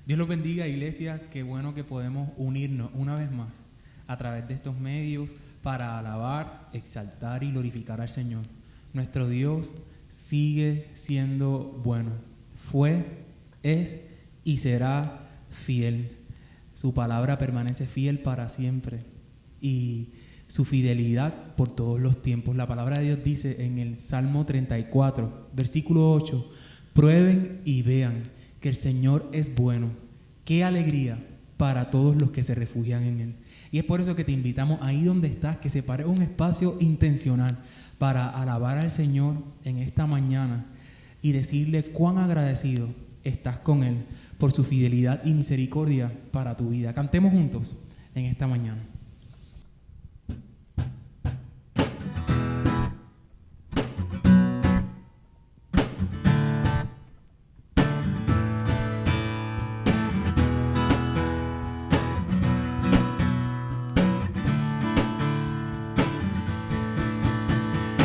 Dios los bendiga, iglesia. Qué bueno que podemos unirnos una vez más a través de estos medios para alabar, exaltar y glorificar al Señor. Nuestro Dios sigue siendo bueno. Fue, es y será fiel. Su palabra permanece fiel para siempre y su fidelidad por todos los tiempos. La palabra de Dios dice en el Salmo 34, versículo 8: prueben y vean que el Señor es bueno. ¡Qué alegría para todos los que se refugian en Él! Y es por eso que te invitamos ahí donde estás, que separes un espacio intencional para alabar al Señor en esta mañana y decirle cuán agradecido estás con Él por su fidelidad y misericordia para tu vida. Cantemos juntos en esta mañana.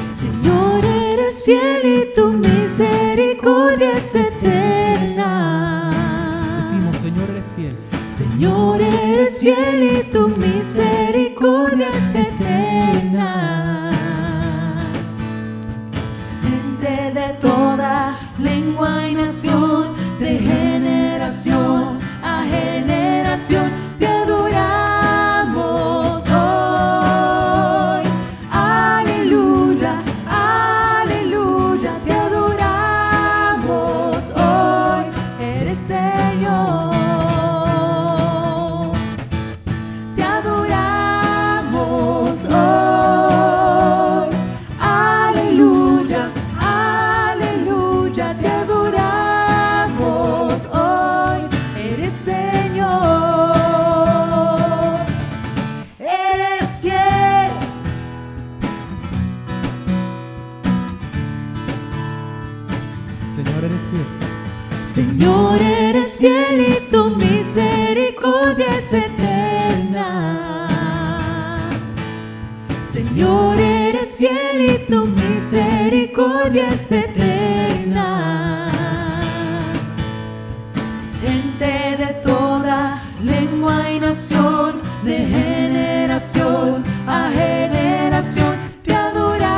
Señor, eres fiel y tu misericordia es eterna. Decimos, Señor, eres fiel. Señor, eres fiel y tu misericordia es eterna. Gente de toda lengua y nación, de generación a generación, te adoramos hoy. Aleluya, aleluya, te adoramos hoy. Eres Señor. Te adoramos hoy. Aleluya, aleluya, te adoramos hoy. Eres Señor. Eres fiel. Señor, eres fiel. Señor, eres fiel y tu misericordia es eterna. Señor, eres fiel y tu misericordia es eterna. Gente de toda lengua y nación, de generación a generación, te adoramos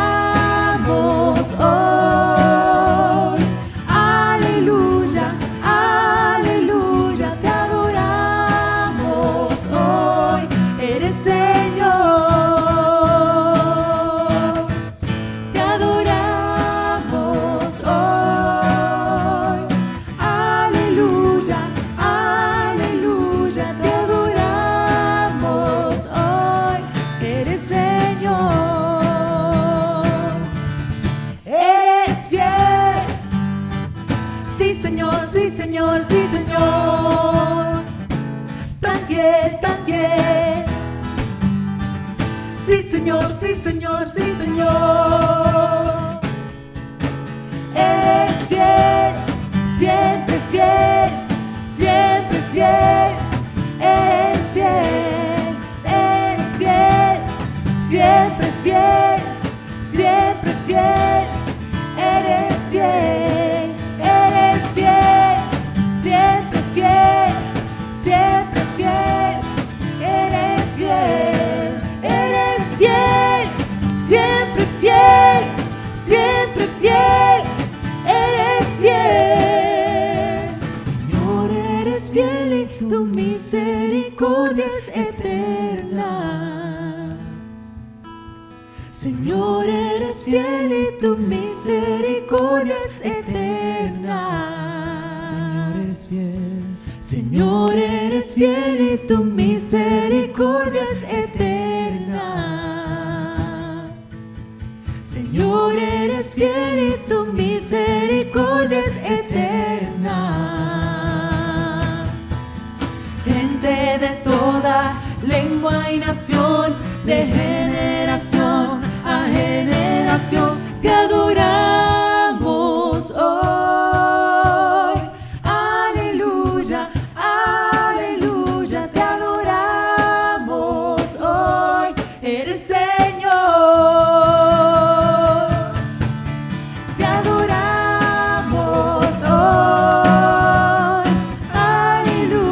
hoy. Aleluya, aleluya, te adoramos hoy. Eres Señor. Te adoramos hoy. Aleluya, aleluya, te adoramos hoy. Eres Señor. Eres fiel. Sí, Señor, sí, Señor, sí, Señor. Tan fiel, tan fiel. Sí, Señor, sí, Señor, sí, Señor. Eres fiel, siempre fiel, siempre fiel. Eres fiel, siempre fiel, siempre fiel. Eres fiel, siempre fiel, siempre fiel. Eres fiel, siempre fiel, siempre fiel. Eres fiel. Señor, eres fiel y tu misericordia es eterna. Señor, eres fiel y tu misericordia es eterna. Señor, eres fiel. Señor, eres fiel y tu misericordia es eterna. Señor, eres fiel y tu misericordia es eterna. Gente de toda lengua y nación, de generación a generación, te adoramos hoy. Aleluya, aleluya, te adoramos hoy. Eres Señor. Te adoramos hoy. Aleluya.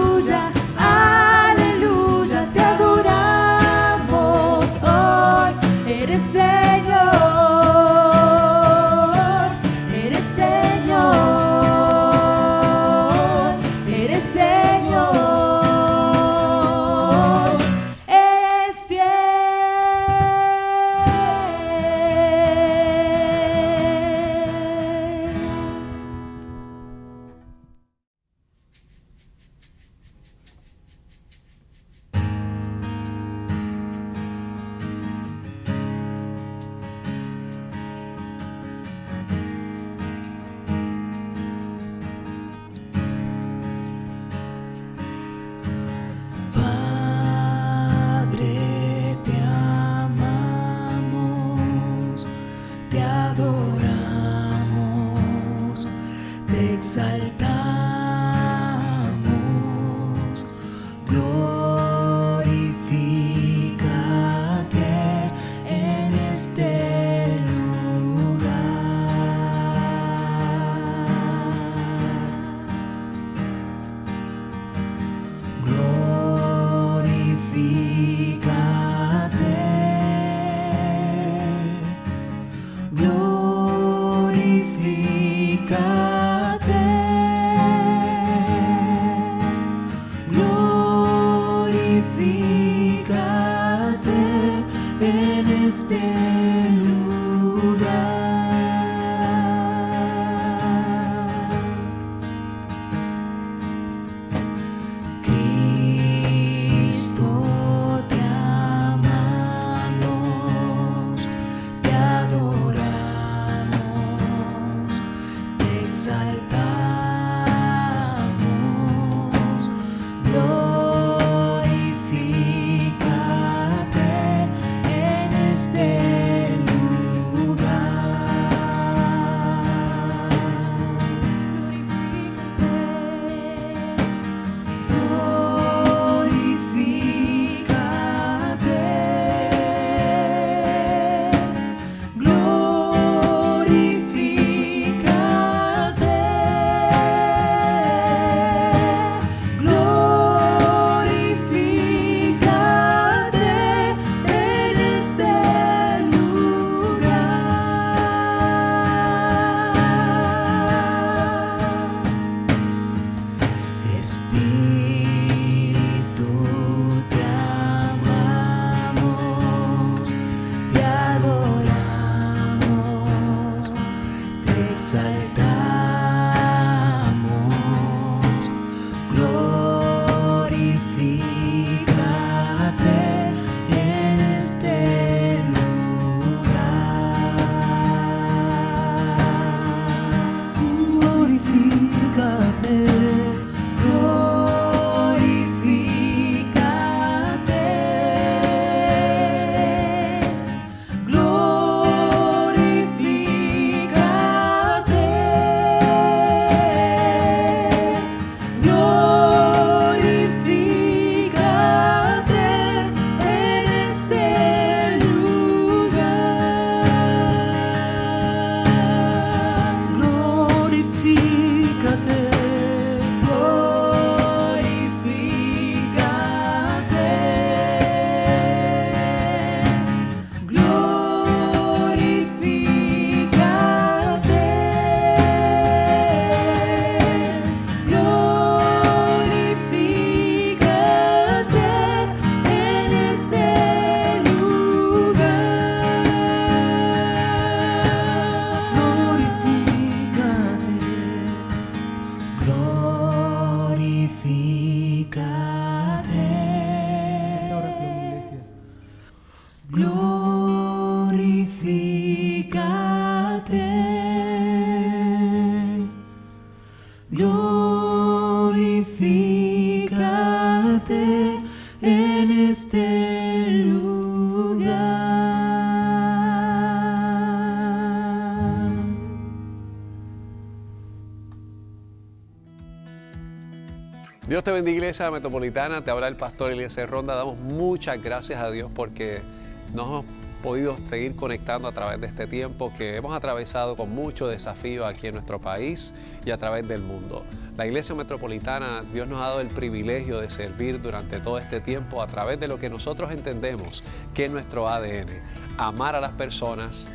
exaltamos, glorifícate en este lugar. Glorifícate, glorifícate en este lugar. Dios te bendiga, Iglesia Metropolitana. Te habla el pastor Eliezer Ronda. Damos muchas gracias a Dios porque nos hemos podido seguir conectando a través de este tiempo que hemos atravesado con mucho desafío aquí en nuestro país y a través del mundo. La Iglesia Metropolitana, Dios nos ha dado el privilegio de servir durante todo este tiempo a través de lo que nosotros entendemos que es nuestro ADN. Amar a las personas,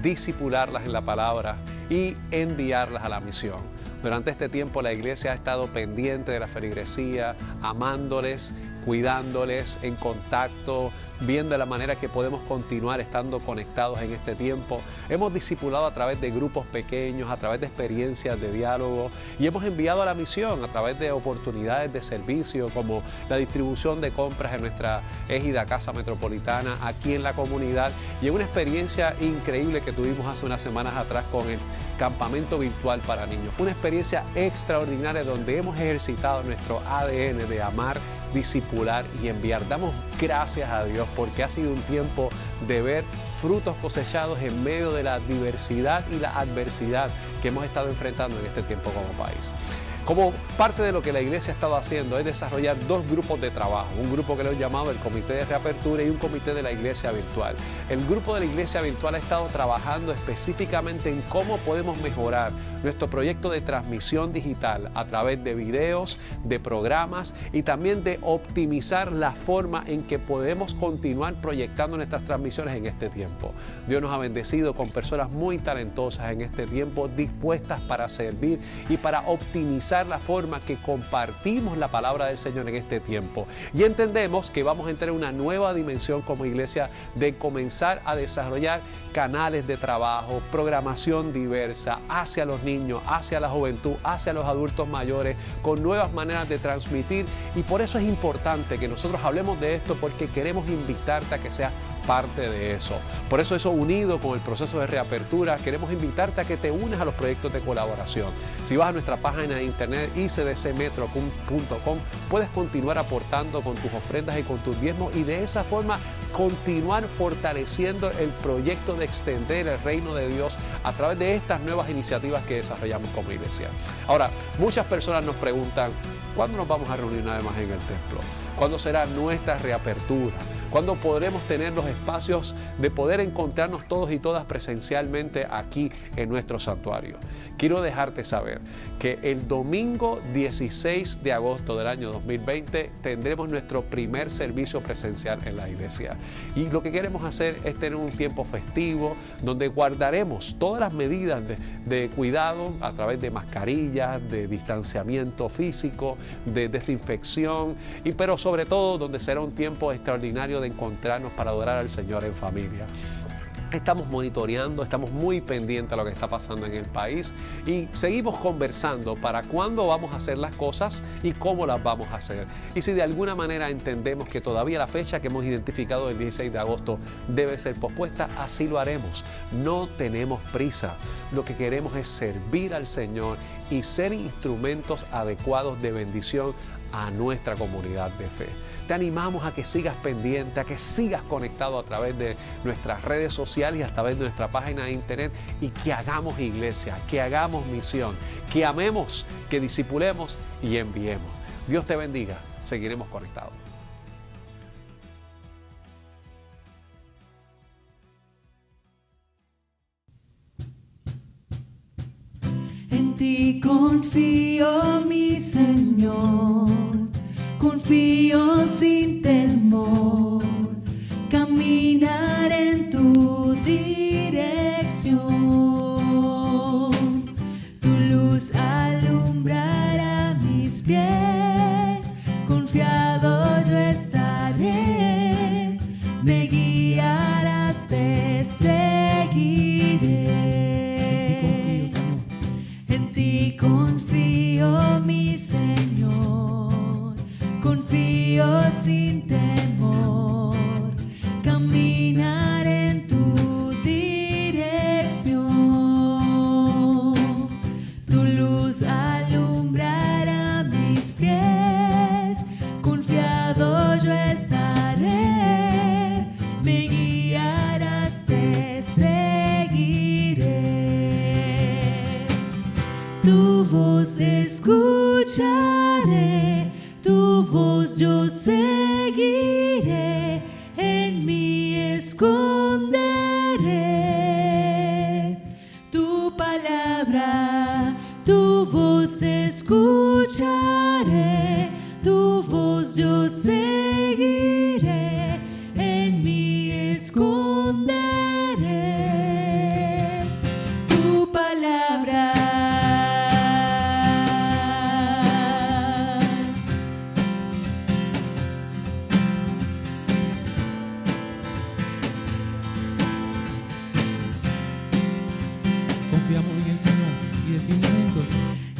discipularlas en la palabra y enviarlas a la misión. Durante este tiempo la iglesia ha estado pendiente de la feligresía, amándoles, cuidándoles, en contacto, viendo la manera que podemos continuar estando conectados en este tiempo. Hemos discipulado a través de grupos pequeños, a través de experiencias de diálogo y hemos enviado a la misión a través de oportunidades de servicio como la distribución de compras en nuestra égida Casa Metropolitana aquí en la comunidad y en una experiencia increíble que tuvimos hace unas semanas atrás con el campamento virtual para niños. Fue una experiencia extraordinaria donde hemos ejercitado nuestro ADN de amar, discipular y enviar. Damos gracias a Dios porque ha sido un tiempo de ver frutos cosechados en medio de la diversidad y la adversidad que hemos estado enfrentando en este tiempo como país. Como parte de lo que la iglesia ha estado haciendo es desarrollar dos grupos de trabajo, un grupo que lo he llamado el Comité de Reapertura y un Comité de la Iglesia Virtual. El grupo de la Iglesia Virtual ha estado trabajando específicamente en cómo podemos mejorar nuestro proyecto de transmisión digital a través de videos, de programas y también de optimizar la forma en que podemos continuar proyectando nuestras transmisiones en este tiempo. Dios nos ha bendecido con personas muy talentosas en este tiempo, dispuestas para servir y para optimizar la forma que compartimos la palabra del Señor en este tiempo. Y entendemos que vamos a entrar en una nueva dimensión como iglesia de comenzar a desarrollar canales de trabajo, programación diversa hacia los niños, hacia la juventud, hacia los adultos mayores, con nuevas maneras de transmitir. Y por eso es importante que nosotros hablemos de esto porque queremos invitarte a que seas parte de eso. Por eso unido con el proceso de reapertura, queremos invitarte a que te unas a los proyectos de colaboración. Si vas a nuestra página de internet icdcmetro.com, puedes continuar aportando con tus ofrendas y con tus diezmos y de esa forma continuar fortaleciendo el proyecto de extender el reino de Dios a través de estas nuevas iniciativas que desarrollamos como iglesia. Ahora, muchas personas nos preguntan, ¿cuándo nos vamos a reunir una vez más en el templo? ¿Cuándo será nuestra reapertura? ¿Cuándo podremos tener los espacios de poder encontrarnos todos y todas presencialmente aquí en nuestro santuario? Quiero dejarte saber que el domingo 16 de agosto del año 2020 tendremos nuestro primer servicio presencial en la iglesia. Y lo que queremos hacer es tener un tiempo festivo donde guardaremos todas las medidas de cuidado a través de mascarillas, de distanciamiento físico, de desinfección, pero sobre todo donde será un tiempo extraordinario de encontrarnos para adorar al Señor en familia. Estamos monitoreando, estamos muy pendientes a lo que está pasando en el país y seguimos conversando para cuándo vamos a hacer las cosas y cómo las vamos a hacer. Y si de alguna manera entendemos que todavía la fecha que hemos identificado del 16 de agosto debe ser pospuesta, así lo haremos. No tenemos prisa. Lo que queremos es servir al Señor y ser instrumentos adecuados de bendición a nuestra comunidad de fe. Te animamos a que sigas pendiente, a que sigas conectado a través de nuestras redes sociales y a través de nuestra página de internet y que hagamos iglesia, que hagamos misión, que amemos, que discipulemos y enviemos. Dios te bendiga. Seguiremos conectados. En ti confío, mi Señor, confío sin temor, caminar en tu dirección. Tu luz alumbrará mis pies, confiado yo estaré, me guiarás, te seguiré. En ti confío, mi Señor, confío sin temor, caminar en tu dirección. Tu luz alumbrará mis pies, confiado yo estaré, me guiarás, te seguiré. Tu voz escucharé, tu voz yo seguiré, en mí esconderé tu palabra. Tu voz escucharé, tu voz yo seguiré, en mí esconderé tu palabra. Confiamos en el Señor y decimos juntos: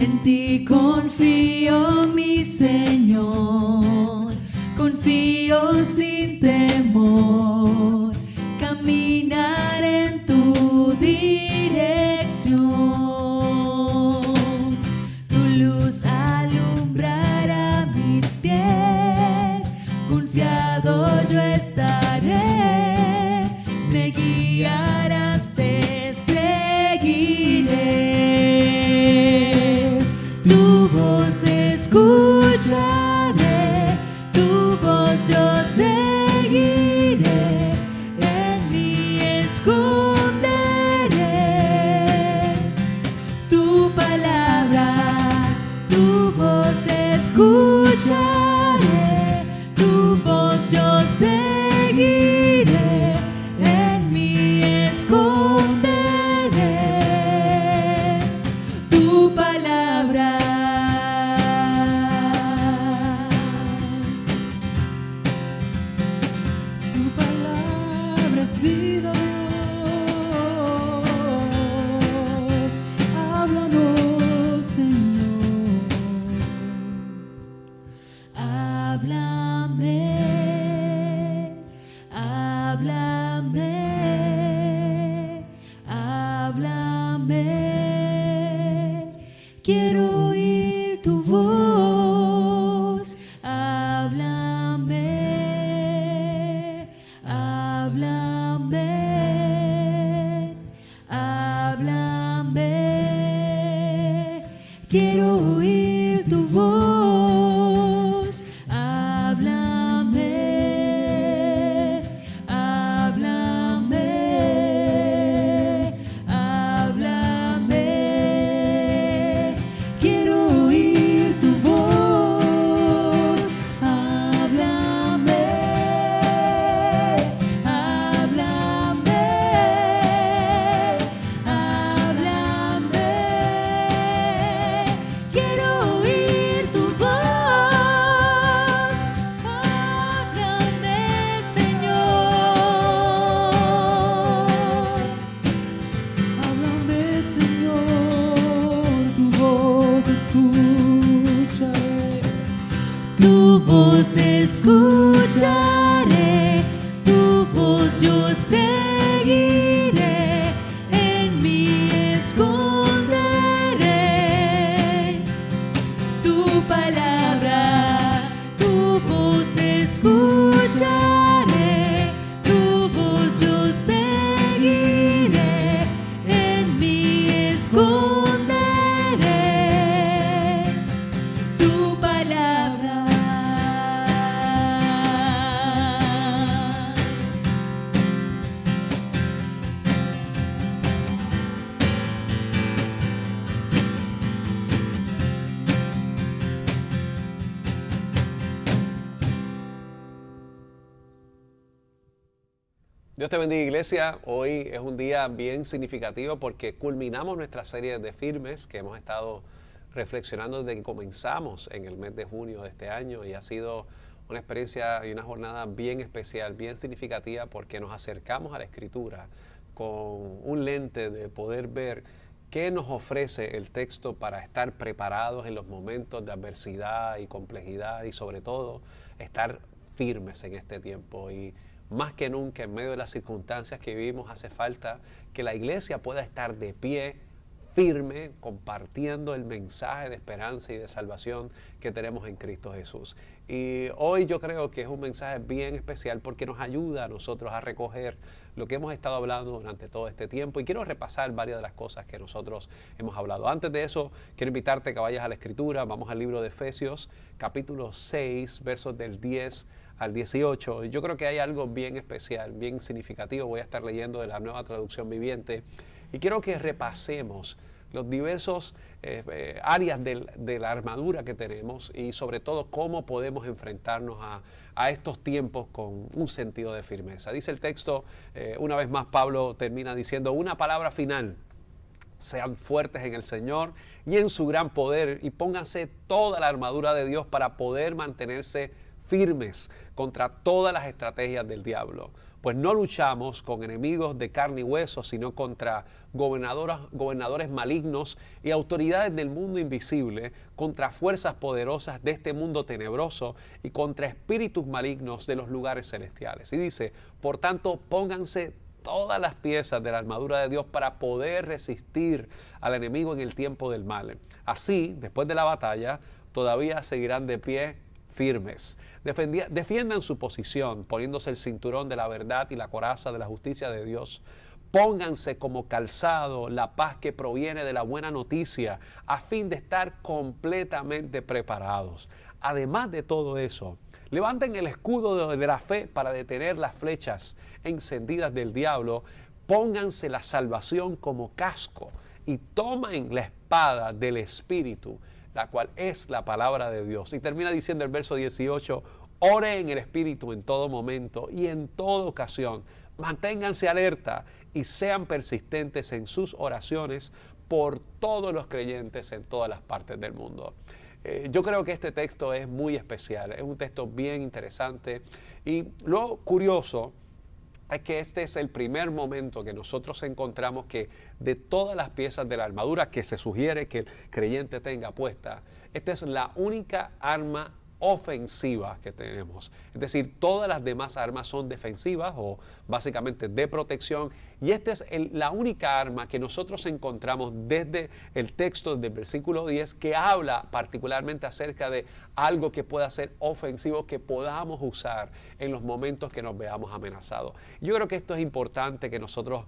En ti confío, mi Señor, confío sin temor, caminar en tu dirección. Tu luz alumbrará mis pies, confiado yo estaré, me guiarás, te seguiré. Tu voz escucharé, tu voz yo seguiré, en mí esconderé tu palabra. Tu voz escucharé, tu voz yo seguiré, en mí esconderé tu palabra. Tu palabra es vida, Dios. Háblanos, Señor. Háblame, háblame, háblame. Quiero oír tu voz. Háblame, háblame, háblame. Quiero oír tu voz. Háblame, háblame, háblame. Quiero oír tu voz. Háblame, háblame, háblame. Quiero escucharé, tu voz escucharé, tu voz yo seguiré, en mí esconderé tu palabra, tu voz escucharé, tu voz yo seguiré, en mí esconderé tu palabra. Dios te bendiga, iglesia. Hoy es un día bien significativo porque culminamos nuestra serie de firmes que hemos estado reflexionando desde que comenzamos en el mes de junio de este año, y ha sido una experiencia y una jornada bien especial, bien significativa, porque nos acercamos a la Escritura con un lente de poder ver qué nos ofrece el texto para estar preparados en los momentos de adversidad y complejidad, y sobre todo estar firmes en este tiempo. Y más que nunca, en medio de las circunstancias que vivimos, hace falta que la iglesia pueda estar de pie, firme, compartiendo el mensaje de esperanza y de salvación que tenemos en Cristo Jesús. Y hoy yo creo que es un mensaje bien especial porque nos ayuda a nosotros a recoger lo que hemos estado hablando durante todo este tiempo, y quiero repasar varias de las cosas que nosotros hemos hablado. Antes de eso, quiero invitarte a que vayas a la Escritura. Vamos al libro de Efesios, capítulo 6, versos del 10 al 18. Yo creo que hay algo bien especial, bien significativo. Voy a estar leyendo de la Nueva Traducción Viviente, y quiero que repasemos los diversos áreas de la armadura que tenemos, y sobre todo cómo podemos enfrentarnos a estos tiempos con un sentido de firmeza. Dice el texto, una vez más Pablo termina diciendo una palabra final: sean fuertes en el Señor y en su gran poder, y pónganse toda la armadura de Dios para poder mantenerse firmes contra todas las estrategias del diablo. Pues no luchamos con enemigos de carne y hueso, sino contra gobernadores malignos y autoridades del mundo invisible, contra fuerzas poderosas de este mundo tenebroso y contra espíritus malignos de los lugares celestiales. Y dice, por tanto, pónganse todas las piezas de la armadura de Dios para poder resistir al enemigo en el tiempo del mal. Así, después de la batalla, todavía seguirán de pie firmes. Defiendan su posición, poniéndose el cinturón de la verdad y la coraza de la justicia de Dios. Pónganse como calzado la paz que proviene de la buena noticia, a fin de estar completamente preparados. Además de todo eso, levanten el escudo de la fe para detener las flechas encendidas del diablo. Pónganse la salvación como casco y tomen la espada del Espíritu, la cual es la palabra de Dios. Y termina diciendo el verso 18, oren en el Espíritu en todo momento y en toda ocasión. Manténganse alerta y sean persistentes en sus oraciones por todos los creyentes en todas las partes del mundo. Yo creo que este texto es muy especial, es un texto bien interesante, y lo curioso es que este es el primer momento que nosotros encontramos que de todas las piezas de la armadura que se sugiere que el creyente tenga puesta, esta es la única arma ofensiva que tenemos. Es decir, todas las demás armas son defensivas o básicamente de protección, y esta es la única arma que nosotros encontramos desde el texto del versículo 10 que habla particularmente acerca de algo que pueda ser ofensivo, que podamos usar en los momentos que nos veamos amenazados. Yo creo que esto es importante que nosotros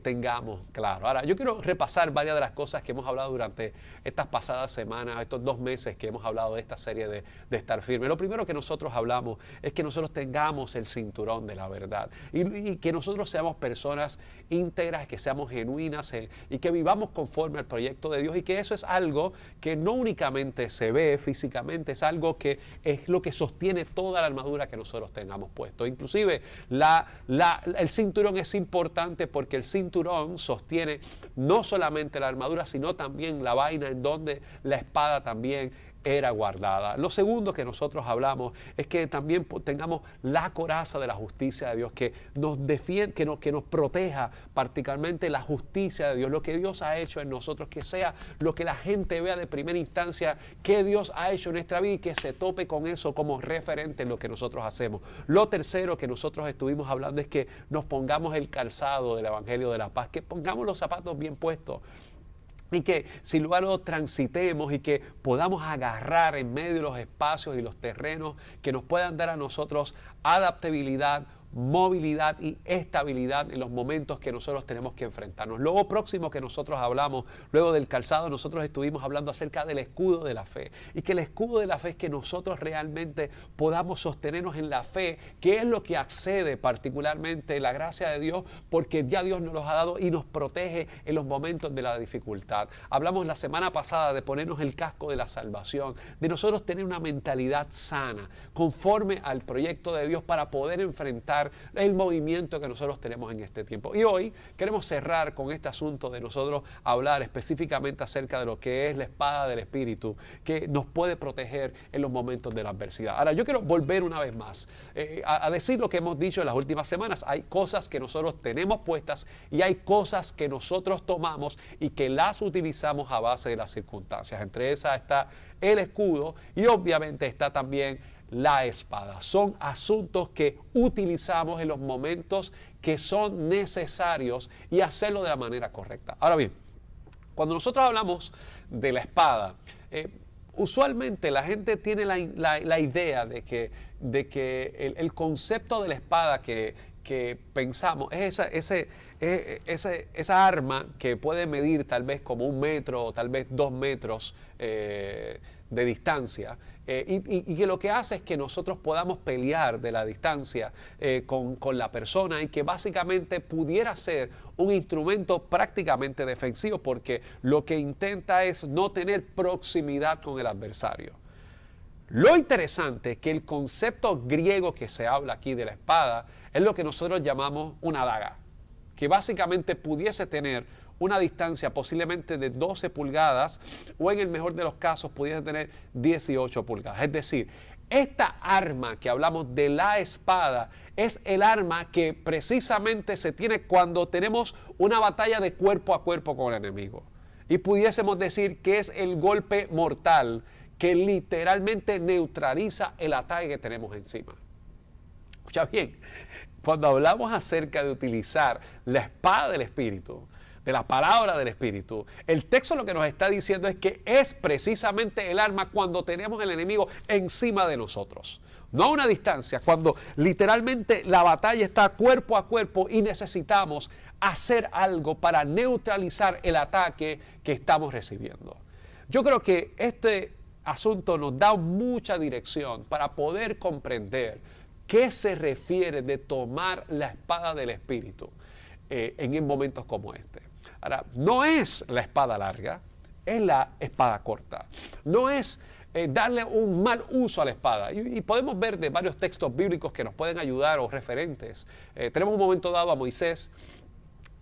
tengamos claro. Ahora, yo quiero repasar varias de las cosas que hemos hablado durante estas pasadas semanas, estos 2 meses que hemos hablado de esta serie de estar firme. Lo primero que nosotros hablamos es que nosotros tengamos el cinturón de la verdad, y que nosotros seamos personas íntegras, que seamos genuinas y que vivamos conforme al proyecto de Dios, y que eso es algo que no únicamente se ve físicamente, es algo que es lo que sostiene toda la armadura que nosotros tengamos puesto. Inclusive el cinturón es importante porque el cinturón sostiene no solamente la armadura, sino también la vaina en donde la espada también era guardada. Lo segundo que nosotros hablamos es que también tengamos la coraza de la justicia de Dios, que nos defiende, que nos proteja, particularmente la justicia de Dios, lo que Dios ha hecho en nosotros, que sea lo que la gente vea de primera instancia, que Dios ha hecho en nuestra vida y que se tope con eso como referente en lo que nosotros hacemos. Lo tercero que nosotros estuvimos hablando es que nos pongamos el calzado del Evangelio de la Paz, que pongamos los zapatos bien puestos. Y que sin lugar a dudas transitemos y que podamos agarrar en medio de los espacios y los terrenos que nos puedan dar a nosotros adaptabilidad, movilidad y estabilidad en los momentos que nosotros tenemos que enfrentarnos. Luego próximo que nosotros hablamos, luego del calzado, nosotros estuvimos hablando acerca del escudo de la fe. Y que el escudo de la fe es que nosotros realmente podamos sostenernos en la fe, que es lo que accede particularmente la gracia de Dios, porque ya Dios nos los ha dado y nos protege en los momentos de la dificultad. Hablamos la semana pasada de ponernos el casco de la salvación, de nosotros tener una mentalidad sana, conforme al proyecto de Dios para poder enfrentar el movimiento que nosotros tenemos en este tiempo. Y hoy queremos cerrar con este asunto de nosotros hablar específicamente acerca de lo que es la espada del Espíritu, que nos puede proteger en los momentos de la adversidad. Ahora, yo quiero volver una vez más a decir lo que hemos dicho en las últimas semanas. Hay cosas que nosotros tenemos puestas y hay cosas que nosotros tomamos y que las utilizamos a base de las circunstancias. Entre esas está el escudo y obviamente está también la espada. Son asuntos que utilizamos en los momentos que son necesarios y hacerlo de la manera correcta. Ahora bien, cuando nosotros hablamos de la espada, usualmente la gente tiene la idea de que el concepto de la espada que pensamos es esa arma que puede medir tal vez como 1 metro o tal vez 2 metros de distancia y que lo que hace es que nosotros podamos pelear de la distancia con la persona y que básicamente pudiera ser un instrumento prácticamente defensivo porque lo que intenta es no tener proximidad con el adversario. Lo interesante es que el concepto griego que se habla aquí de la espada es lo que nosotros llamamos una daga, que básicamente pudiese tener una distancia posiblemente de 12 pulgadas o en el mejor de los casos pudiese tener 18 pulgadas. Es decir, esta arma que hablamos de la espada es el arma que precisamente se tiene cuando tenemos una batalla de cuerpo a cuerpo con el enemigo. Y pudiésemos decir que es el golpe mortal que literalmente neutraliza el ataque que tenemos encima. Escucha bien, cuando hablamos acerca de utilizar la espada del Espíritu, de la palabra del Espíritu, el texto lo que nos está diciendo es que es precisamente el arma cuando tenemos el enemigo encima de nosotros. No a una distancia, cuando literalmente la batalla está cuerpo a cuerpo y necesitamos hacer algo para neutralizar el ataque que estamos recibiendo. Yo creo que este asunto nos da mucha dirección para poder comprender qué se refiere de tomar la espada del Espíritu en momentos como este. Ahora, no es la espada larga, es la espada corta. No es darle un mal uso a la espada. Y podemos ver de varios textos bíblicos que nos pueden ayudar o referentes. Tenemos un momento dado a Moisés,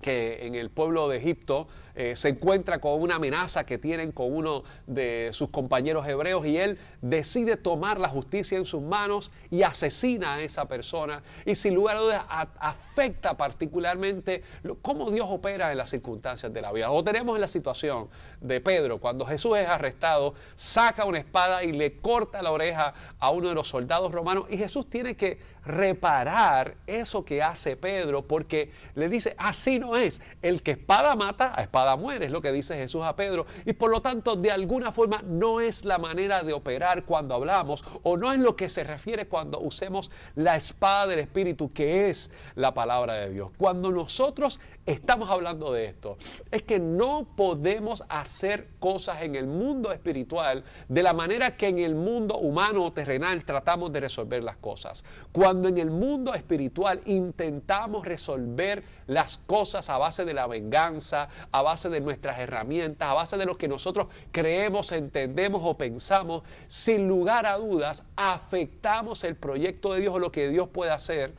que en el pueblo de Egipto se encuentra con una amenaza que tienen con uno de sus compañeros hebreos y él decide tomar la justicia en sus manos y asesina a esa persona y sin lugar a dudas afecta particularmente cómo Dios opera en las circunstancias de la vida. O tenemos la situación de Pedro, cuando Jesús es arrestado, saca una espada y le corta la oreja a uno de los soldados romanos y Jesús tiene que reparar eso que hace Pedro porque le dice, así no es, el que espada mata, a espada muere, es lo que dice Jesús a Pedro y por lo tanto de alguna forma no es la manera de operar cuando hablamos o no es lo que se refiere cuando usemos la espada del Espíritu que es la palabra de Dios. Cuando nosotros estamos hablando de esto, es que no podemos hacer cosas en el mundo espiritual de la manera que en el mundo humano o terrenal tratamos de resolver las cosas. Cuando en el mundo espiritual intentamos resolver las cosas a base de la venganza, a base de nuestras herramientas, a base de lo que nosotros creemos, entendemos o pensamos, sin lugar a dudas afectamos el proyecto de Dios o lo que Dios puede hacer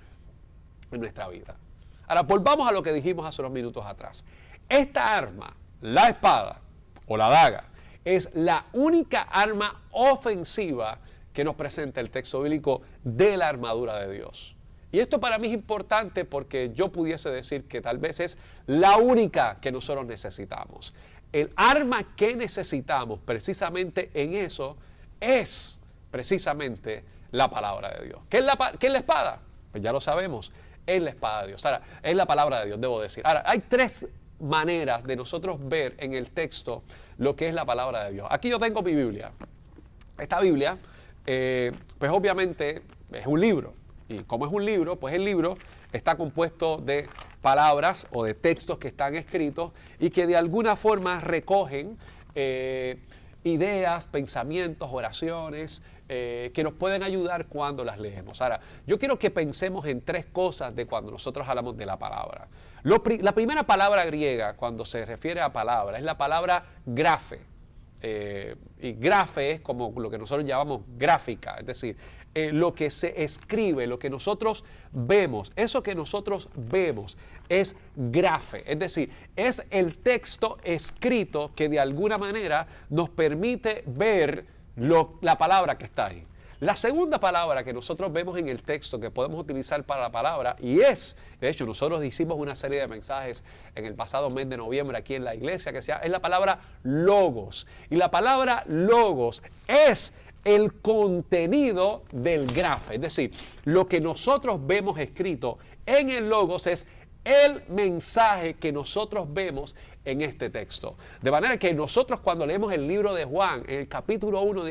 en nuestra vida. Ahora, volvamos a lo que dijimos hace unos minutos atrás. Esta arma, la espada o la daga, es la única arma ofensiva que nos presenta el texto bíblico de la armadura de Dios. Y esto para mí es importante porque yo pudiese decir que tal vez es la única que nosotros necesitamos. El arma que necesitamos precisamente en eso es precisamente la palabra de Dios. ¿Qué es la espada? Pues ya lo sabemos, es la espada de Dios. Ahora, es la palabra de Dios, debo decir. Ahora, hay tres maneras de nosotros ver en el texto lo que es la palabra de Dios. Aquí yo tengo mi Biblia. Esta Biblia, pues obviamente es un libro. Y como es un libro, pues el libro está compuesto de palabras o de textos que están escritos y que de alguna forma recogen ideas, pensamientos, oraciones que nos pueden ayudar cuando las leemos. Ahora, yo quiero que pensemos en tres cosas de cuando nosotros hablamos de la palabra. La primera palabra griega cuando se refiere a palabra es la palabra grafe. Y grafe es como lo que nosotros llamamos gráfica, es decir, lo que se escribe, lo que nosotros vemos, eso que nosotros vemos es grafe, es decir, es el texto escrito que de alguna manera nos permite ver la palabra que está ahí. La segunda palabra que nosotros vemos en el texto que podemos utilizar para la palabra, de hecho nosotros hicimos una serie de mensajes en el pasado mes de noviembre aquí en la iglesia, es la palabra logos. Y la palabra logos es el contenido del grafe, es decir, lo que nosotros vemos escrito en el logos es el mensaje que nosotros vemos en este texto. De manera que nosotros cuando leemos el libro de Juan, en el capítulo 1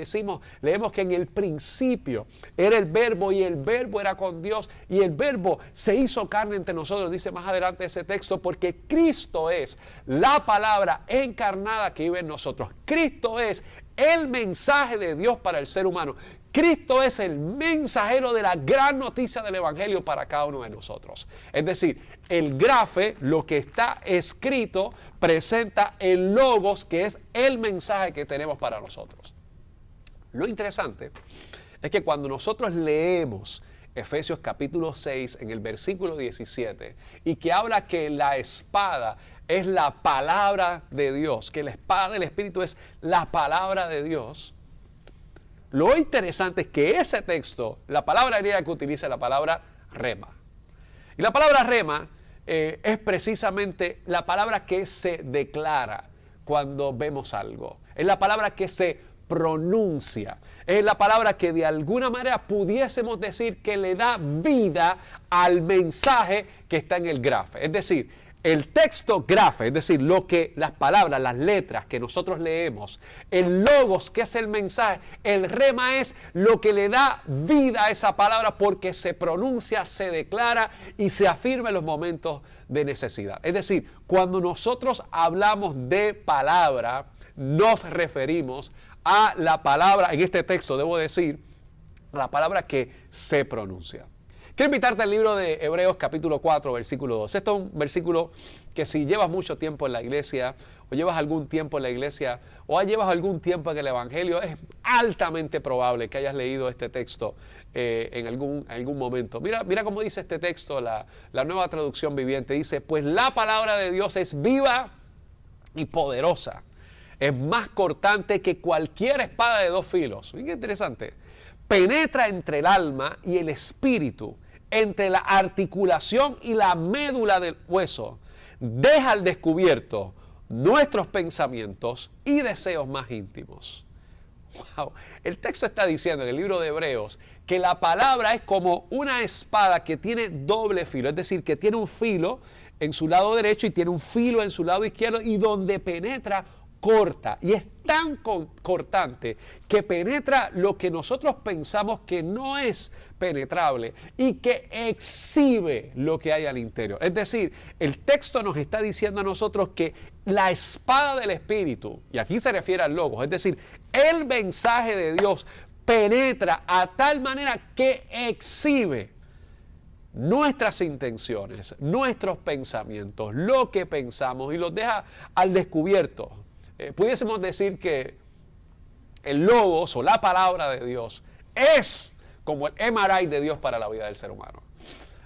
leemos que en el principio era el verbo y el verbo era con Dios y el verbo se hizo carne entre nosotros, dice más adelante ese texto, porque Cristo es la palabra encarnada que vive en nosotros. Cristo es el mensaje de Dios para el ser humano. Cristo es el mensajero de la gran noticia del Evangelio para cada uno de nosotros. Es decir, el grafe, lo que está escrito, presenta el logos, que es el mensaje que tenemos para nosotros. Lo interesante es que cuando nosotros leemos Efesios capítulo 6 en el versículo 17 y que habla que la espada es la palabra de Dios, que la espada del Espíritu es la palabra de Dios, lo interesante es que ese texto, la palabra griega que utiliza es la palabra rema. Y la palabra rema es precisamente la palabra que se declara cuando vemos algo. Es la palabra que se pronuncia. Es la palabra que de alguna manera pudiésemos decir que le da vida al mensaje que está en el grafe. Es decir, el texto grafe, es decir, las palabras, las letras que nosotros leemos, el logos que es el mensaje, el rema es lo que le da vida a esa palabra porque se pronuncia, se declara y se afirma en los momentos de necesidad. Es decir, cuando nosotros hablamos de palabra, nos referimos a la palabra, en este texto debo decir, la palabra que se pronuncia. Quiero invitarte al libro de Hebreos capítulo 4, versículo 2. Esto es un versículo que si llevas mucho tiempo en la iglesia, o llevas algún tiempo en la iglesia, o llevas algún tiempo en el Evangelio, es altamente probable que hayas leído este texto en algún momento. Mira cómo dice este texto, la Nueva Traducción Viviente. Dice, pues la palabra de Dios es viva y poderosa. Es más cortante que cualquier espada de dos filos. Qué interesante. Penetra entre el alma y el espíritu, entre la articulación y la médula del hueso. Deja al descubierto nuestros pensamientos y deseos más íntimos. Wow. El texto está diciendo en el libro de Hebreos que la palabra es como una espada que tiene doble filo, es decir, que tiene un filo en su lado derecho y tiene un filo en su lado izquierdo y donde penetra corta, y es tan cortante que penetra lo que nosotros pensamos que no es penetrable y que exhibe lo que hay al interior. Es decir, el texto nos está diciendo a nosotros que la espada del Espíritu, y aquí se refiere al logos, es decir, el mensaje de Dios penetra a tal manera que exhibe nuestras intenciones, nuestros pensamientos, lo que pensamos y los deja al descubierto. Pudiésemos decir que el logos o la palabra de Dios es como el MRI de Dios para la vida del ser humano.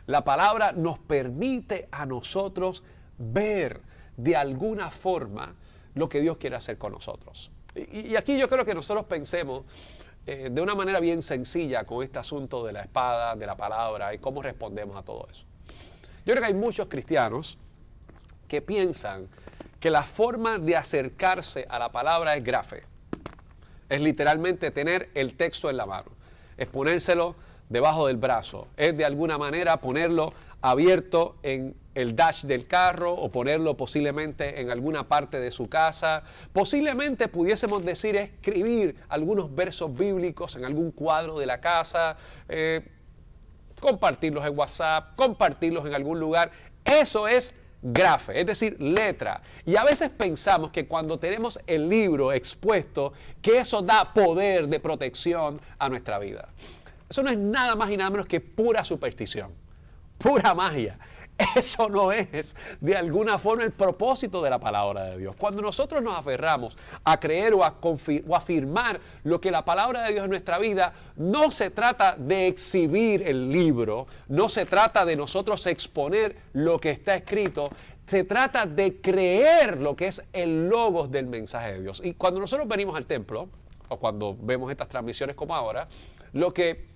La palabra nos permite a nosotros ver de alguna forma lo que Dios quiere hacer con nosotros. Y aquí yo creo que nosotros pensemos de una manera bien sencilla con este asunto de la espada, de la palabra y cómo respondemos a todo eso. Yo creo que hay muchos cristianos que piensan que la forma de acercarse a la palabra es grafe. Es literalmente tener el texto en la mano. Es ponérselo debajo del brazo. Es de alguna manera ponerlo abierto en el dash del carro o ponerlo posiblemente en alguna parte de su casa. Posiblemente pudiésemos decir escribir algunos versos bíblicos en algún cuadro de la casa, compartirlos en WhatsApp, compartirlos en algún lugar. Eso es grafe, es decir, letra. Y a veces pensamos que cuando tenemos el libro expuesto, que eso da poder de protección a nuestra vida. Eso no es nada más y nada menos que pura superstición, pura magia. Eso no es de alguna forma el propósito de la palabra de Dios. Cuando nosotros nos aferramos a creer o a afirmar lo que la palabra de Dios en nuestra vida, no se trata de exhibir el libro, no se trata de nosotros exponer lo que está escrito, se trata de creer lo que es el logos del mensaje de Dios. Y cuando nosotros venimos al templo, o cuando vemos estas transmisiones como ahora, lo que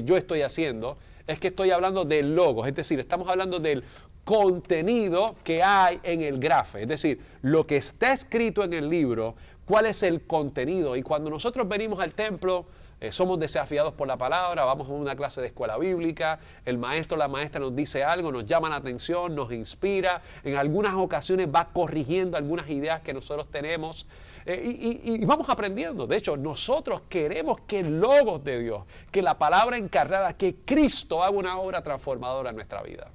yo estoy haciendo es que estoy hablando del logos, es decir, estamos hablando del contenido que hay en el grafe, es decir, lo que está escrito en el libro, cuál es el contenido. Y cuando nosotros venimos al templo, somos desafiados por la palabra, vamos a una clase de escuela bíblica, el maestro o la maestra nos dice algo, nos llama la atención, nos inspira, en algunas ocasiones va corrigiendo algunas ideas que nosotros tenemos y vamos aprendiendo. De hecho, nosotros queremos que el logos de Dios, que la palabra encarnada, que Cristo haga una obra transformadora en nuestra vida.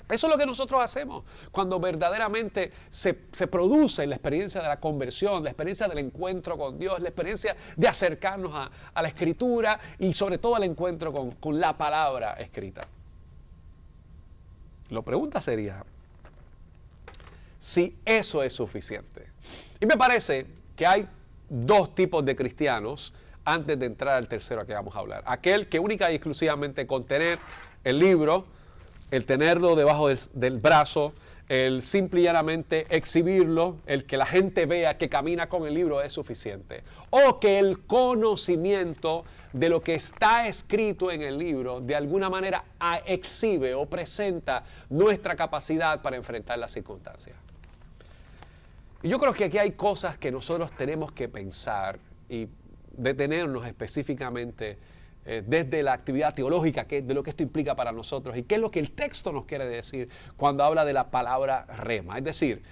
Eso es lo que nosotros hacemos cuando verdaderamente se produce la experiencia de la conversión, la experiencia del encuentro con Dios, la experiencia de acercarnos a la Escritura y sobre todo el encuentro con la palabra escrita. La pregunta sería si eso es suficiente. Y me parece que hay dos tipos de cristianos antes de entrar al tercero que vamos a hablar. Aquel que única y exclusivamente con tener el libro, el tenerlo debajo del brazo, el simple y llanamente exhibirlo, el que la gente vea que camina con el libro es suficiente. O que el conocimiento de lo que está escrito en el libro de alguna manera exhibe o presenta nuestra capacidad para enfrentar las circunstancias. Y yo creo que aquí hay cosas que nosotros tenemos que pensar y detenernos específicamente desde la actividad teológica, de lo que esto implica para nosotros y qué es lo que el texto nos quiere decir cuando habla de la palabra rema. Es decir,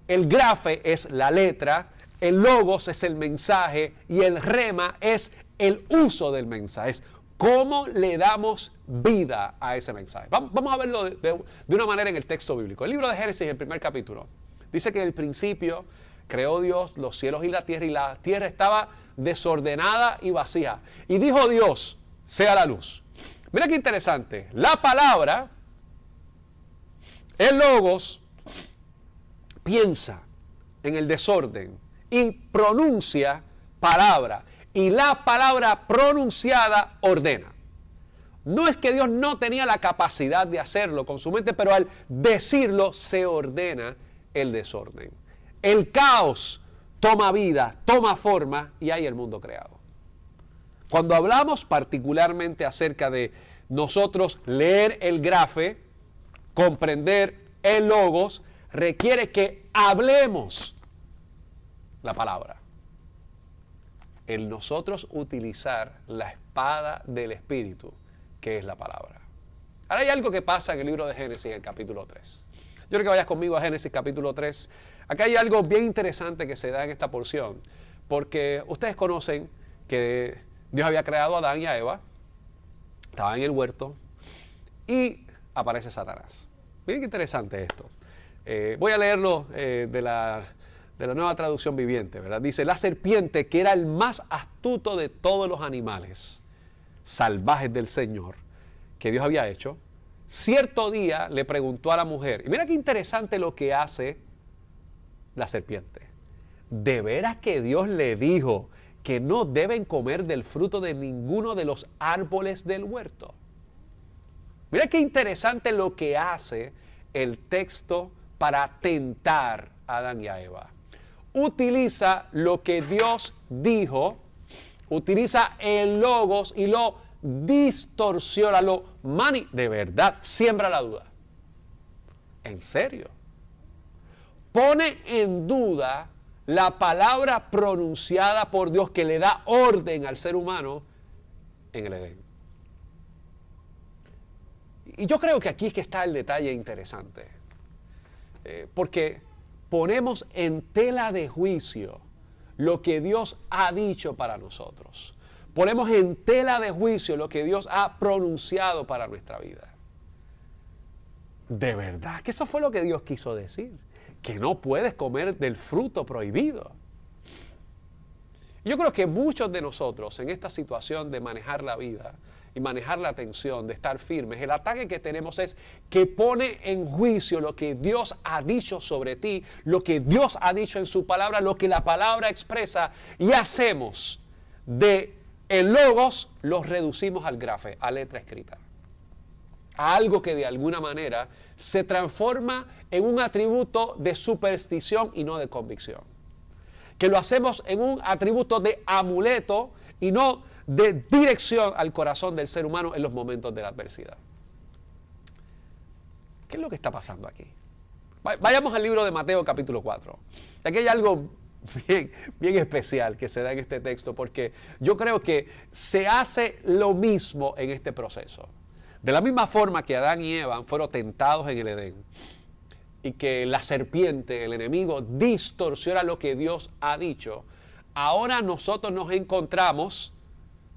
el grafe es la letra, el logos es el mensaje y el rema es el uso del mensaje. Es cómo le damos vida a ese mensaje. Vamos a verlo de una manera en el texto bíblico. El libro de Génesis, el primer capítulo, dice que en el principio creó Dios los cielos y la tierra estaba desordenada y vacía. Y dijo Dios, sea la luz. Mira qué interesante. La palabra, el logos, piensa en el desorden y pronuncia palabra. Y la palabra pronunciada ordena. No es que Dios no tenía la capacidad de hacerlo con su mente, pero al decirlo se ordena el desorden. El caos toma vida, toma forma y hay el mundo creado. Cuando hablamos particularmente acerca de nosotros leer el grafe, comprender el logos, requiere que hablemos la palabra. El nosotros utilizar la espada del Espíritu, que es la palabra. Ahora hay algo que pasa en el libro de Génesis, en el capítulo 3. Yo quiero que vayas conmigo a Génesis capítulo 3. Acá hay algo bien interesante que se da en esta porción, porque ustedes conocen que Dios había creado a Adán y a Eva, estaban en el huerto y aparece Satanás. Miren qué interesante esto. Voy a leerlo de la Nueva Traducción Viviente, ¿verdad? Dice, la serpiente, que era el más astuto de todos los animales salvajes del Señor que Dios había hecho, cierto día le preguntó a la mujer, y mira qué interesante lo que hace la serpiente. ¿De veras que Dios le dijo que no deben comer del fruto de ninguno de los árboles del huerto? Mira qué interesante lo que hace el texto para tentar a Adán y a Eva. utiliza lo que Dios dijo, utiliza el logos y lo distorsiona, de verdad, siembra la duda. ¿En serio? Pone en duda la palabra pronunciada por Dios que le da orden al ser humano en el Edén. Y yo creo que aquí es que está el detalle interesante. Porque ponemos en tela de juicio lo que Dios ha dicho para nosotros. Ponemos en tela de juicio lo que Dios ha pronunciado para nuestra vida. De verdad que eso fue lo que Dios quiso decir. Que no puedes comer del fruto prohibido. Yo creo que muchos de nosotros en esta situación de manejar la vida y manejar la tensión, de estar firmes, el ataque que tenemos es que pone en juicio lo que Dios ha dicho sobre ti, lo que Dios ha dicho en su palabra, lo que la palabra expresa, y hacemos de el logos, los reducimos al grafe, a letra escrita. A algo que de alguna manera se transforma en un atributo de superstición y no de convicción. Que lo hacemos en un atributo de amuleto y no de dirección al corazón del ser humano en los momentos de la adversidad. ¿Qué es lo que está pasando aquí? Vayamos al libro de Mateo capítulo 4. Aquí hay algo bien especial que se da en este texto, porque yo creo que se hace lo mismo en este proceso. De la misma forma que Adán y Eva fueron tentados en el Edén y que la serpiente, el enemigo, distorsiona lo que Dios ha dicho, ahora nosotros nos encontramos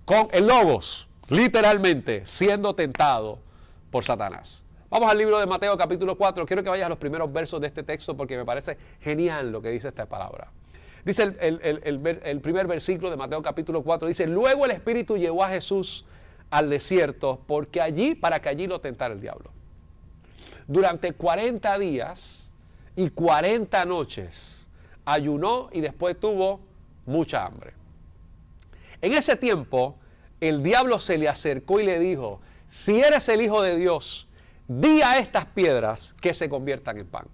con el logos, literalmente, siendo tentado por Satanás. Vamos al libro de Mateo capítulo 4. Quiero que vayas a los primeros versos de este texto porque me parece genial lo que dice esta palabra. Dice el primer versículo de Mateo capítulo 4, dice: luego el Espíritu llevó a Jesús al desierto para que allí lo tentara el diablo. Durante 40 días y 40 noches ayunó y después tuvo mucha hambre. En ese tiempo el diablo se le acercó y le dijo: si eres el Hijo de Dios, di a estas piedras que se conviertan en pan.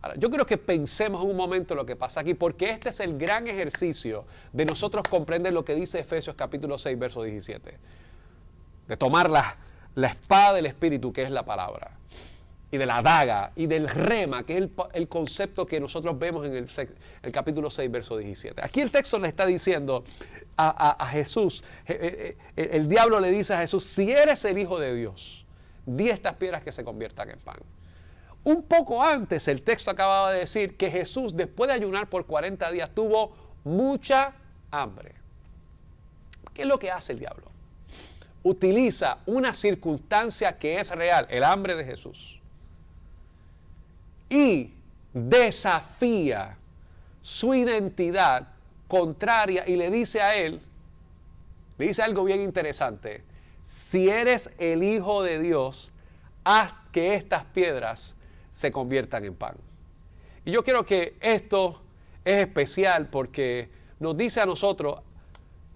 Ahora, yo creo que pensemos un momento lo que pasa aquí, porque este es el gran ejercicio de nosotros comprender lo que dice Efesios capítulo 6, verso 17. De tomar la espada del Espíritu, que es la palabra, y de la daga, y del rema, que es el concepto que nosotros vemos en el capítulo 6, verso 17. Aquí el texto le está diciendo a Jesús, el diablo le dice a Jesús: si eres el Hijo de Dios, di a estas piedras que se conviertan en pan. Un poco antes el texto acababa de decir que Jesús, después de ayunar por 40 días, tuvo mucha hambre. ¿Qué es lo que hace el diablo? Utiliza una circunstancia que es real, el hambre de Jesús, y desafía su identidad contraria y le dice a él, le dice algo bien interesante: si eres el Hijo de Dios, haz que estas piedras se conviertan en pan. Y yo quiero que esto es especial porque nos dice a nosotros,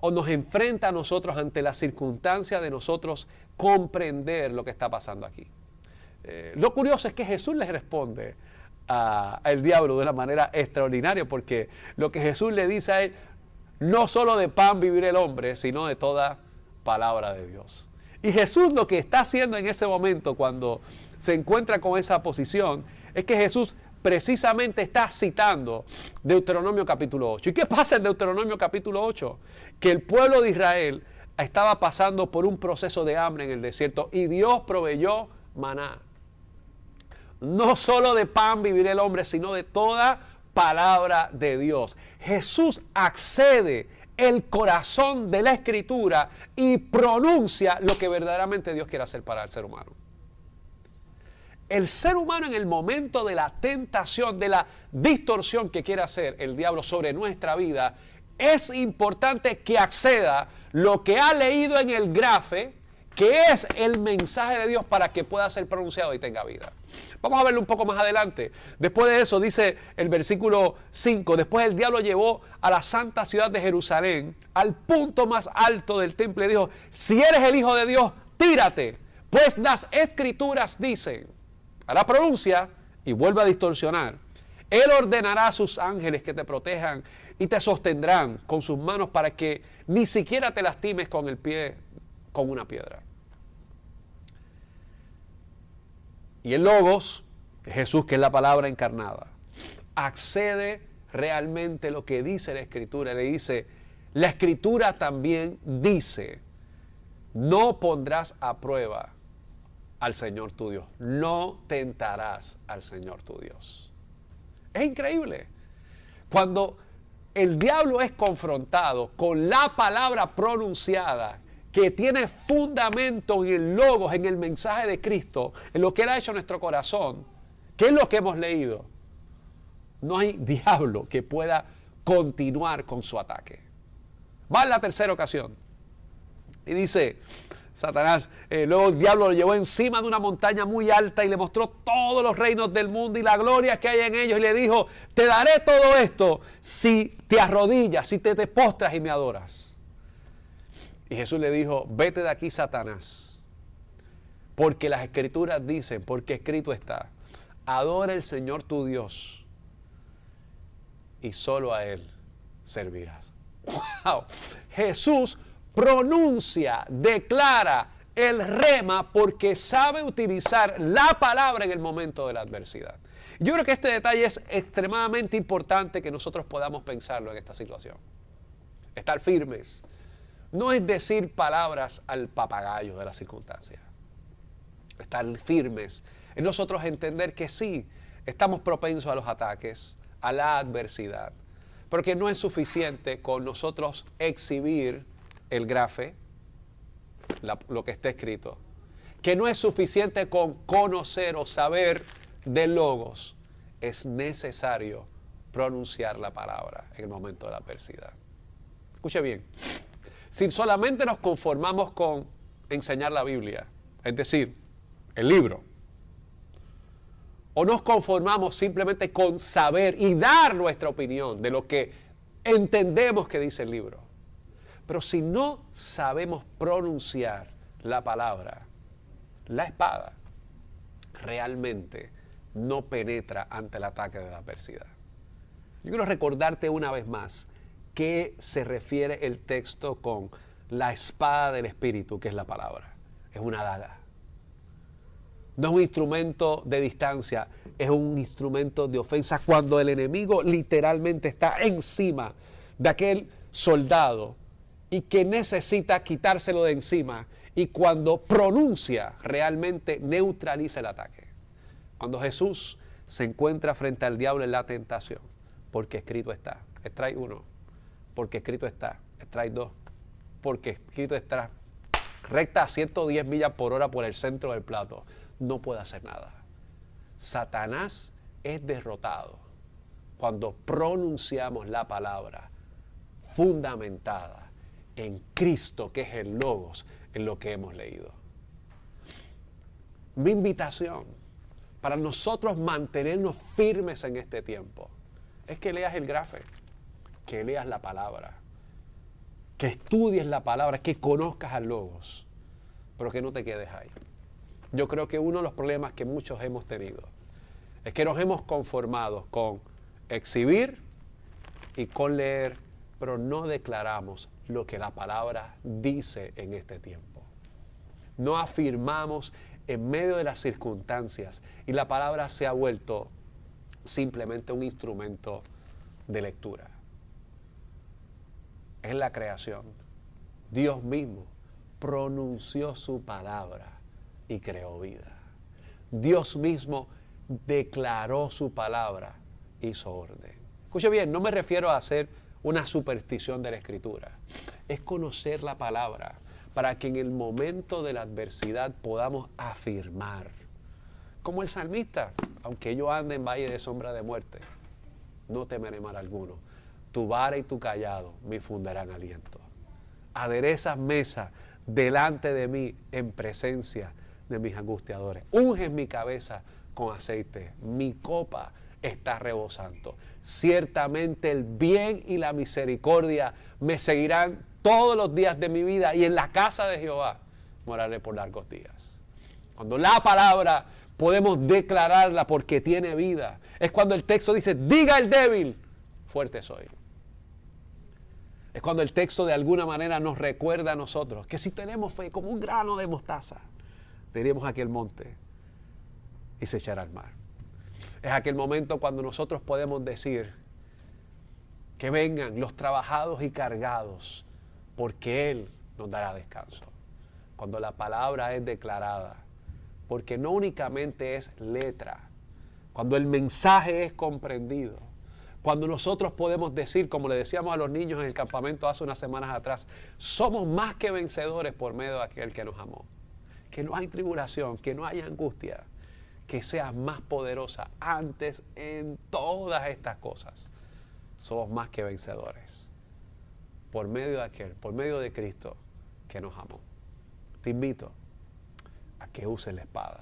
o nos enfrenta a nosotros ante la circunstancia de nosotros comprender lo que está pasando aquí. Lo curioso es que Jesús les responde al diablo de una manera extraordinaria, porque lo que Jesús le dice a él: no solo de pan vivirá el hombre, sino de toda palabra de Dios. Y Jesús lo que está haciendo en ese momento, cuando se encuentra con esa posición, es que Jesús precisamente está citando Deuteronomio capítulo 8. ¿Y qué pasa en Deuteronomio capítulo 8? Que el pueblo de Israel estaba pasando por un proceso de hambre en el desierto y Dios proveyó maná. No solo de pan vivirá el hombre, sino de toda palabra de Dios. Jesús accede el corazón de la Escritura y pronuncia lo que verdaderamente Dios quiere hacer para el ser humano. El ser humano, en el momento de la tentación, de la distorsión que quiere hacer el diablo sobre nuestra vida, es importante que acceda lo que ha leído en el grafe, que es el mensaje de Dios, para que pueda ser pronunciado y tenga vida. Vamos a verlo un poco más adelante. Después de eso dice el versículo 5, después el diablo llevó a la santa ciudad de Jerusalén al punto más alto del templo y dijo: si eres el Hijo de Dios, tírate, pues las Escrituras dicen. Ahora pronuncia y vuelve a distorsionar: Él ordenará a sus ángeles que te protejan y te sostendrán con sus manos para que ni siquiera te lastimes con el pie con una piedra. Y el Logos, Jesús, que es la palabra encarnada, accede realmente lo que dice la Escritura. Le dice, la Escritura también dice, no pondrás a prueba al Señor tu Dios. No tentarás al Señor tu Dios. Es increíble. Cuando el diablo es confrontado con la palabra pronunciada que tiene fundamento en el Logos, en el mensaje de Cristo, en lo que Él ha hecho en nuestro corazón, ¿qué es lo que hemos leído? No hay diablo que pueda continuar con su ataque. Va en la tercera ocasión. Y dice Satanás, luego el diablo lo llevó encima de una montaña muy alta y le mostró todos los reinos del mundo y la gloria que hay en ellos. Y le dijo, te daré todo esto si te arrodillas, si te postras y me adoras. Y Jesús le dijo, vete de aquí, Satanás, porque las Escrituras dicen, porque escrito está, adora al Señor tu Dios y solo a Él servirás. ¡Wow! Jesús pronuncia, declara el rema porque sabe utilizar la palabra en el momento de la adversidad. Yo creo que este detalle es extremadamente importante que nosotros podamos pensarlo en esta situación. Estar firmes no es decir palabras al papagayo de la circunstancia. Estar firmes es nosotros entender que sí, estamos propensos a los ataques, a la adversidad, pero que no es suficiente con nosotros exhibir el grafe, lo que está escrito, que no es suficiente con conocer o saber del Logos, es necesario pronunciar la palabra en el momento de la adversidad. Escuche bien, si solamente nos conformamos con enseñar la Biblia, es decir, el libro, o nos conformamos simplemente con saber y dar nuestra opinión de lo que entendemos que dice el libro, pero si no sabemos pronunciar la palabra, la espada realmente no penetra ante el ataque de la adversidad. Yo quiero recordarte una vez más qué se refiere el texto con la espada del Espíritu, que es la palabra. Es una daga. No es un instrumento de distancia, es un instrumento de ofensa cuando el enemigo literalmente está encima de aquel soldado y que necesita quitárselo de encima, y cuando pronuncia realmente neutraliza el ataque. Cuando Jesús se encuentra frente al diablo en la tentación, porque escrito está, strike 1, porque escrito está, strike 2, porque escrito está, recta a 110 millas por hora por el centro del plato, no puede hacer nada. Satanás es derrotado cuando pronunciamos la palabra fundamentada en Cristo, que es el Logos, en lo que hemos leído. Mi invitación para nosotros mantenernos firmes en este tiempo es que leas el grafe, que leas la palabra, que estudies la palabra, que conozcas al Logos, pero que no te quedes ahí. Yo creo que uno de los problemas que muchos hemos tenido es que nos hemos conformado con exhibir y con leer, pero no declaramos lo que la palabra dice en este tiempo. No afirmamos en medio de las circunstancias y la palabra se ha vuelto simplemente un instrumento de lectura. Es la creación. Dios mismo pronunció su palabra y creó vida. Dios mismo declaró su palabra, hizo orden. Escuche bien, no me refiero a hacer una superstición de la Escritura. Es conocer la palabra para que en el momento de la adversidad podamos afirmar. Como el salmista, aunque yo ande en valle de sombra de muerte, no temeré mal alguno. Tu vara y tu cayado me infundirán aliento. Aderezas mesa delante de mí en presencia de mis angustiadores. Unges mi cabeza con aceite. Mi copa está rebosando. Ciertamente el bien y la misericordia me seguirán todos los días de mi vida, y en la casa de Jehová moraré por largos días. Cuando la palabra podemos declararla porque tiene vida. Es cuando el texto dice, diga el débil, fuerte soy. Es cuando el texto de alguna manera nos recuerda a nosotros que si tenemos fe como un grano de mostaza, diríamos a aquel monte y se echará al mar. Es aquel momento cuando nosotros podemos decir que vengan los trabajados y cargados, porque Él nos dará descanso. Cuando la palabra es declarada, porque no únicamente es letra, cuando el mensaje es comprendido, cuando nosotros podemos decir, como le decíamos a los niños en el campamento hace unas semanas atrás, somos más que vencedores por medio de aquel que nos amó. Que no hay tribulación, que no hay angustia, que seas más poderosa antes en todas estas cosas. Somos más que vencedores por medio de aquel, por medio de Cristo que nos amó. Te invito a que uses la espada,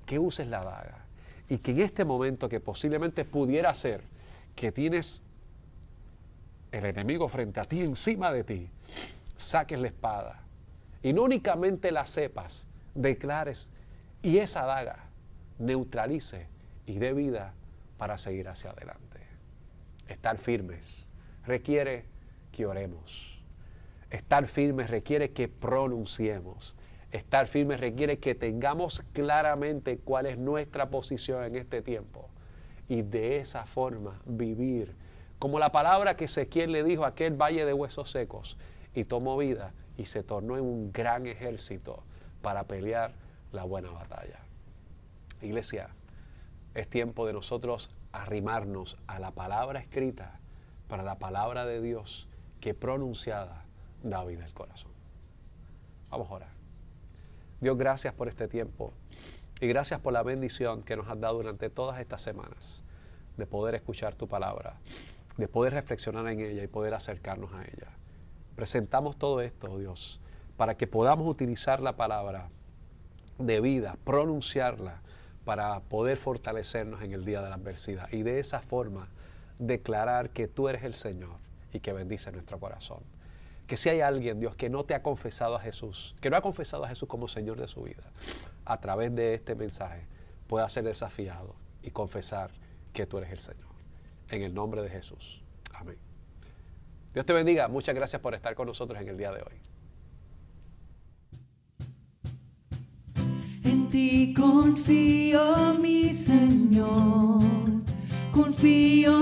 que uses la daga y que en este momento que posiblemente pudiera ser que tienes el enemigo frente a ti, encima de ti, saques la espada y no únicamente la sepas, declares y esa daga neutralice y dé vida para seguir hacia adelante. Estar firmes requiere que oremos. Estar firmes requiere que pronunciemos. Estar firmes requiere que tengamos claramente cuál es nuestra posición en este tiempo. Y de esa forma vivir. Como la palabra que Ezequiel le dijo a aquel valle de huesos secos. Y tomó vida y se tornó en un gran ejército para pelear la buena batalla. Iglesia, es tiempo de nosotros arrimarnos a la palabra escrita para la palabra de Dios que pronunciada da vida al corazón. Vamos a orar. Dios, gracias por este tiempo y gracias por la bendición que nos has dado durante todas estas semanas de poder escuchar tu palabra, de poder reflexionar en ella y poder acercarnos a ella. Presentamos todo esto, Dios, para que podamos utilizar la palabra de vida, pronunciarla para poder fortalecernos en el día de la adversidad y de esa forma declarar que tú eres el Señor y que bendice nuestro corazón. Que si hay alguien, Dios, que no te ha confesado a Jesús, que no ha confesado a Jesús como Señor de su vida, a través de este mensaje pueda ser desafiado y confesar que tú eres el Señor. En el nombre de Jesús. Amén. Dios te bendiga. Muchas gracias por estar con nosotros en el día de hoy. En ti confío, mi Señor, confío